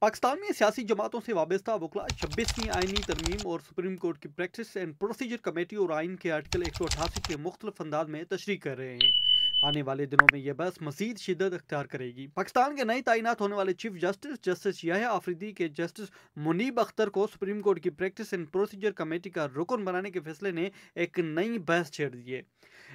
पाकिस्तान में सियासी जमातों से वाबस्ता वकला 26वीं आइनी तरमीम और सुप्रीम कोर्ट की प्रैक्टिस एंड प्रोसीजर कमेटी और आइन के आर्टिकल 188 के मुख्तलिफ अंदाज में तशरीह कर रहे हैं। आने वाले दिनों में यह बहस मजीद शिद्दत अख्तियार करेगी। पाकिस्तान के नए तैनात होने वाले chief justice justice Yahya Afridi के जस्टिस मुनीब अख्तर को सुप्रीम कोर्ट की प्रैक्टिस एंड प्रोसीजर कमेटी का रुकन बनाने के फैसले ने एक नई बहस छेड़ दी है।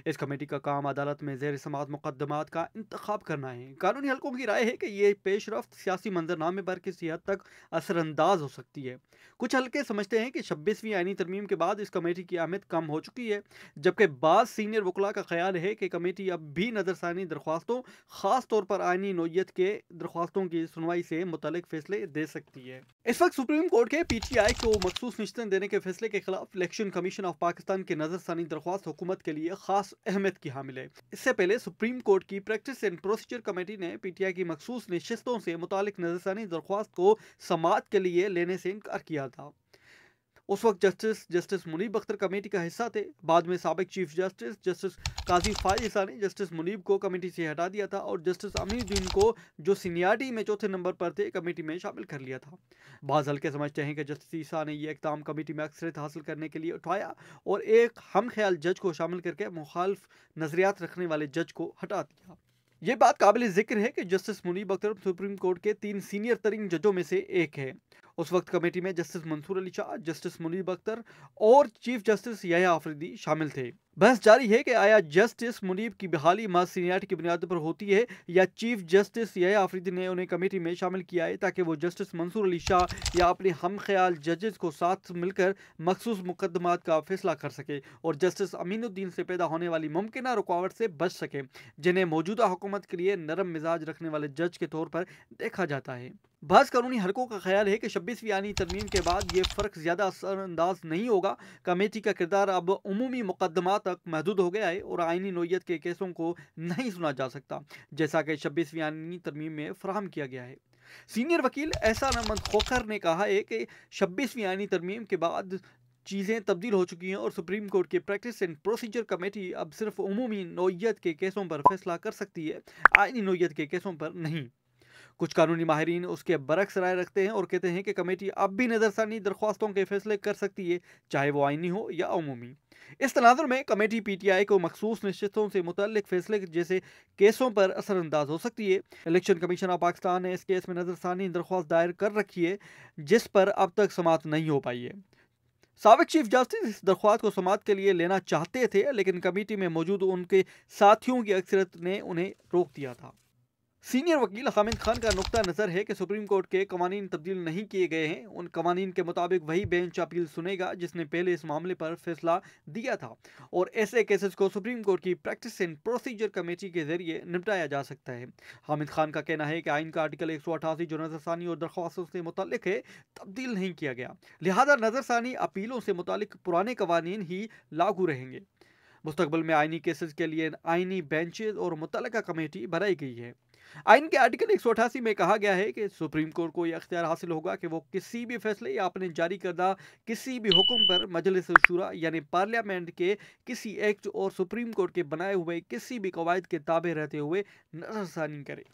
इस कमेटी का काम अदालत में ज़ेर समाअत मुकदमात का इंतखाब करना है। कानूनी हलकों की राय है कि ये पेशरफ्त सियासी मंजरनामे पर किसी हद तक असरअंदाज हो सकती है। कुछ हल्के समझते हैं कि 26वीं आइनी तरमीम के बाद इस कमेटी की अहमियत कम हो चुकी है, जबकि बाद सीनियर वकला का ख्याल है कि कमेटी अब भी नजरसानी दरख्वास्तों, खास तौर पर आइनी नोयत के दरख्वास्तों की सुनवाई से मुतल्लिक फैसले दे सकती है। इस वक्त सुप्रीम कोर्ट के PTI को मखसूस निश्चित देने के फैसले के खिलाफ इलेक्शन कमीशन ऑफ पाकिस्तान की नजरसानी दरख्वास्त हुकूमत के लिए खास अहमियत की हामिल है। इससे पहले सुप्रीम कोर्ट की प्रैक्टिस एंड प्रोसीजर कमेटी ने PTI की मखसूस नशिस्तों से मुतालिक नजरसानी दरख्वास्त को समाअत के लिए लेने से इनकार किया था। उस वक्त जस्टिस मुनीब अख्तर कमेटी का हिस्सा थे। बाद में साबिक चीफ जस्टिस जस्टिस काजी फाइज ईसा ने जस्टिस मुनीब को कमेटी से हटा दिया था और जस्टिस अमीनुद्दीन को, जो सीनियरिटी में चौथे नंबर पर थे, कमेटी में शामिल कर लिया था। बाज़ हल्के समझते हैं कि जस्टिस ईसा ने यह इक़दाम कमेटी में अक्सरियत हासिल करने के लिए उठाया और एक हम ख्याल जज को शामिल करके मुखालिफ नजरियात रखने वाले जज को हटा दिया। ये बात काबिल जिक्र है कि justice Munib Akhtar Supreme Court के 3 सीनियर तरीन जजों में से एक है। उस वक्त कमेटी में जस्टिस मंसूर अली शाह, जस्टिस मुनीब अख्तर और चीफ जस्टिस याह्या आफरीदी शामिल थे। बहस जारी है कि आया जस्टिस मुनीब की बहाली महज सीनियरिटी की बुनियाद पर होती है या चीफ जस्टिस याह्या आफरीदी ने उन्हें कमेटी में शामिल किया है ताकि वो जस्टिस मंसूर अली शाह या अपने हम ख्याल जजेस को साथ मिलकर मखसूस मुकदमात का फैसला कर सके और जस्टिस अमीनुद्दीन से पैदा होने वाली मुमकिन रुकावट से बच सके, जिन्हें मौजूदा हुकूमत के लिए नरम मिजाज रखने वाले जज के तौर पर देखा जाता है। बाज़ कानूनी हलकों का ख्याल है कि 26वीं आइनी तरमीम के बाद ये फ़र्क ज़्यादा असरअंदाज नहीं होगा। कमेटी का किरदार अब उमूमी मुकदमात तक महदूद हो गया है और आइनी नोयत के केसों को नहीं सुना जा सकता, जैसा कि 26वीं आइनी तरमीम में फराहम किया गया है। सीनियर वकील एहसान अहमद खोखर ने कहा है कि 26वीं आइनी तरमीम के बाद चीज़ें तब्दील हो चुकी हैं और सुप्रीम कोर्ट की प्रैक्टिस एंड प्रोसीजर कमेटी अब सिर्फ उमूमी नोयत के केसों पर फैसला कर सकती है, आइनी नोयत के केसों पर नहीं। कुछ कानूनी माहिरीन उसके बरक्स राय रखते हैं और कहते हैं कि कमेटी अब भी नजरसानी दरख्वास्तों के फैसले कर सकती है, चाहे वो आइनी हो या अमूमी। इस तनाजुर में कमेटी PTI को मखसूस नशिस्तों से मुतल्लिक फैसले जैसे केसों पर असरअंदाज हो सकती है। इलेक्शन कमीशन ऑफ पाकिस्तान ने इस केस में नजरसानी दरख्वास्त दायर कर रखी है, जिस पर अब तक समाअत नहीं हो पाई है। साबिक चीफ जस्टिस इस दरख्वास्त को समाअत के लिए लेना चाहते थे, लेकिन कमेटी में मौजूद उनके साथियों की अक्सरियत ने उन्हें रोक दिया था। सीनियर वकील हामिद खान का नुक्ता नज़र है कि सुप्रीम कोर्ट के कवानीन तब्दील नहीं किए गए हैं। उन कवानीन के मुताबिक वही बेंच अपील सुनेगा जिसने पहले इस मामले पर फैसला दिया था और ऐसे केसेस को सुप्रीम कोर्ट की प्रैक्टिस एंड प्रोसीजर कमेटी के जरिए निपटाया जा सकता है। हामिद खान का कहना है कि आइन का आर्टिकल 188 जो नजरसानी और दरख्वास्तों से मुतल्लिक है, तब्दील नहीं किया गया, लिहाजा नजरसानी अपीलों से मुतल्लिक पुराने कवानीन ही लागू रहेंगे। मुस्तकबिल में आइनी केसेस के लिए आइनी बेंचेज और मुतल्लिका कमेटी बनाई गई है। आइन के आर्टिकल 188 में कहा गया है कि सुप्रीम कोर्ट को यह अख्तियार हासिल होगा कि वो किसी भी फैसले या अपने जारी करदा किसी भी हुक्म पर मजलिस शुरा यानी पार्लियामेंट के किसी एक्ट और सुप्रीम कोर्ट के बनाए हुए किसी भी कवायद के ताबे रहते हुए नजरसानी करे।